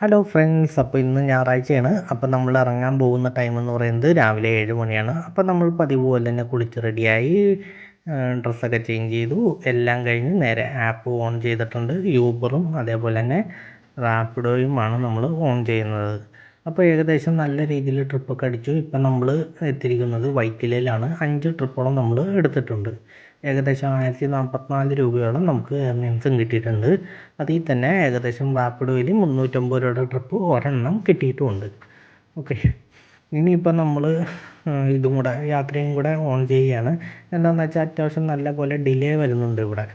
Hello friends, അപ്പോൾ ഇന്ന് ഞായറാഴ്ചയാണ്. അപ്പോൾ നമ്മൾ ഇറങ്ങാൻ പോകുന്ന ടൈം എന്ന് പറയുന്നത് രാവിലെ 7 മണിയാണ്. അപ്പോൾ നമ്മൾ പതിവ് പോലെ തന്നെ കുളിച്ച് റെഡിയായി, ഡ്രസ്സൊക്കെ ചേഞ്ച് ചെയ്തു. എല്ലാം കഴിഞ്ഞ് നേരെ ആപ്പ് ഓൺ ചെയ്തിട്ടുണ്ട്. യൂബറും അതേപോലെ തന്നെ റാപ്പിഡോയുമാണ് നമ്മൾ ഓൺ ചെയ്യുന്നത്. അപ്പോൾ ഏകദേശം നല്ല രീതിയിൽ ട്രിപ്പൊക്കെ അടിച്ചു. ഇപ്പം നമ്മൾ എത്തിയിരിക്കുന്നത് വൈറ്റിലയിലാണ്. 5 ട്രിപ്പോളം നമ്മൾ എടുത്തിട്ടുണ്ട്. ഏകദേശം 1044 രൂപയോളം നമുക്ക് ഏർണിങ്സും കിട്ടിയിട്ടുണ്ട്. അതിൽ തന്നെ ഏകദേശം റാപ്പിഡോയിൽ 350 രൂപയുടെ ട്രിപ്പ് ഒരെണ്ണം കിട്ടിയിട്ടുമുണ്ട്. ഓക്കെ, ഇനിയിപ്പോൾ നമ്മൾ ഇതും കൂടെ യാത്രയും കൂടെ ഓൺ ചെയ്യുകയാണ്. എന്താണെന്ന് വെച്ചാൽ അത്യാവശ്യം നല്ല പോലെ ഡിലേ വരുന്നുണ്ട് ഇവിടെ.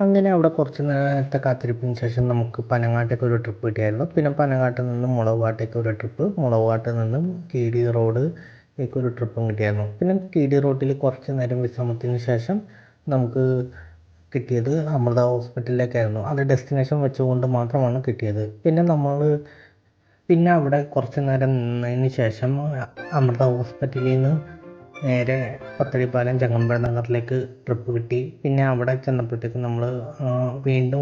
അങ്ങനെ അവിടെ കുറച്ച് നേരത്തെ കാത്തിരിപ്പിന് ശേഷം നമുക്ക് പനങ്ങാട്ടേക്ക് ഒരു ട്രിപ്പ് കിട്ടിയായിരുന്നു. പിന്നെ പനങ്ങാട്ടിൽ നിന്നും മുളകുപാട്ടേക്ക് ഒരു ട്രിപ്പ്, മുളകുപാട്ടിൽ നിന്നും കീടി റോഡിലേക്ക് ഒരു ട്രിപ്പും കിട്ടിയായിരുന്നു. പിന്നെ കീടി റോഡിൽ കുറച്ച് നേരം വിശ്രമത്തിന് ശേഷം നമുക്ക് കിട്ടിയത് അമൃത ഹോസ്പിറ്റലിലേക്കായിരുന്നു. അത് ഡെസ്റ്റിനേഷൻ വെച്ചുകൊണ്ട് മാത്രമാണ് കിട്ടിയത്. പിന്നെ അവിടെ കുറച്ച് നേരം നിന്നതിന് ശേഷം അമൃത ഹോസ്പിറ്റലിൽ നിന്ന് നേരെ പത്തടിപ്പാലം ചങ്ങമ്പുഴ നഗറിലേക്ക് ട്രിപ്പ് കിട്ടി. പിന്നെ അവിടെ ചെന്നപ്പോഴത്തേക്കും നമ്മൾ വീണ്ടും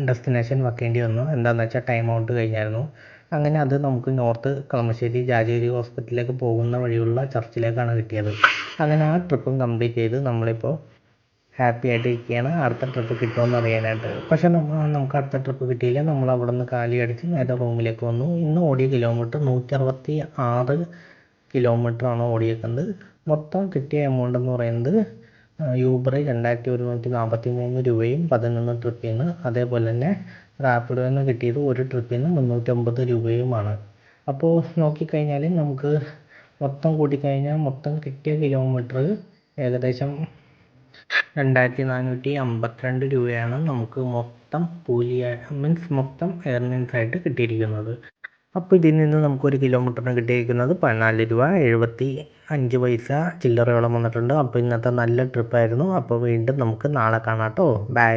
ഡെസ്റ്റിനേഷൻ വെക്കേണ്ടി വന്നു. എന്താണെന്ന് വെച്ചാൽ ടൈം ഔട്ട് കഴിഞ്ഞായിരുന്നു. അങ്ങനെ അത് നമുക്ക് നോർത്ത് കളമശ്ശേരി രാജഗിരി ഹോസ്പിറ്റലിലേക്ക് പോകുന്ന വഴിയുള്ള ചർച്ചിലേക്കാണ് കിട്ടിയത്. അങ്ങനെ ആ ട്രിപ്പും കംപ്ലീറ്റ് ചെയ്ത് നമ്മളിപ്പോൾ ഹാപ്പി ആയിട്ട് ഇരിക്കുകയാണ്. അടുത്ത ട്രിപ്പ് കിട്ടുമെന്ന് അറിയാനായിട്ട്. പക്ഷേ നമുക്ക് അടുത്ത ട്രിപ്പ് കിട്ടിയില്ല. നമ്മൾ അവിടെ നിന്ന് കാലി അടിച്ച് നേരെ റൂമിലേക്ക് വന്നു. ഇന്ന് ഓടിയ കിലോമീറ്റർ 166 കിലോമീറ്ററാണ് ഓടിയേക്കുന്നത്. മൊത്തം കിട്ടിയ എമൗണ്ട് എന്ന് പറയുന്നത് യൂബർ 2143 രൂപയും 11 ട്രിപ്പിൽ നിന്ന്, അതേപോലെ തന്നെ റാപ്പിഡോയിൽ നിന്ന് കിട്ടിയത് ഒരു ട്രിപ്പിൽ നിന്ന് 350 രൂപയുമാണ്. അപ്പോൾ നോക്കിക്കഴിഞ്ഞാൽ നമുക്ക് മൊത്തം കൂട്ടിക്കഴിഞ്ഞാൽ മൊത്തം കിട്ടിയ കിലോമീറ്റർ ഏകദേശം 2452 രൂപയാണ് നമുക്ക് മൊത്തം മൊത്തം ഏർണിങ്സ് ആയിട്ട് കിട്ടിയിരിക്കുന്നത്. അപ്പോൾ ഇതിൽ നിന്ന് നമുക്കൊരു കിലോമീറ്ററിന് കിട്ടിയിരിക്കുന്നത് 14 രൂപ 75 പൈസ ചില്ലറയോളം വന്നിട്ടുണ്ട്. അപ്പോൾ ഇന്നത്തെ നല്ല ട്രിപ്പായിരുന്നു. അപ്പോൾ വീണ്ടും നമുക്ക് നാളെ കാണാം കേട്ടോ. ബൈ.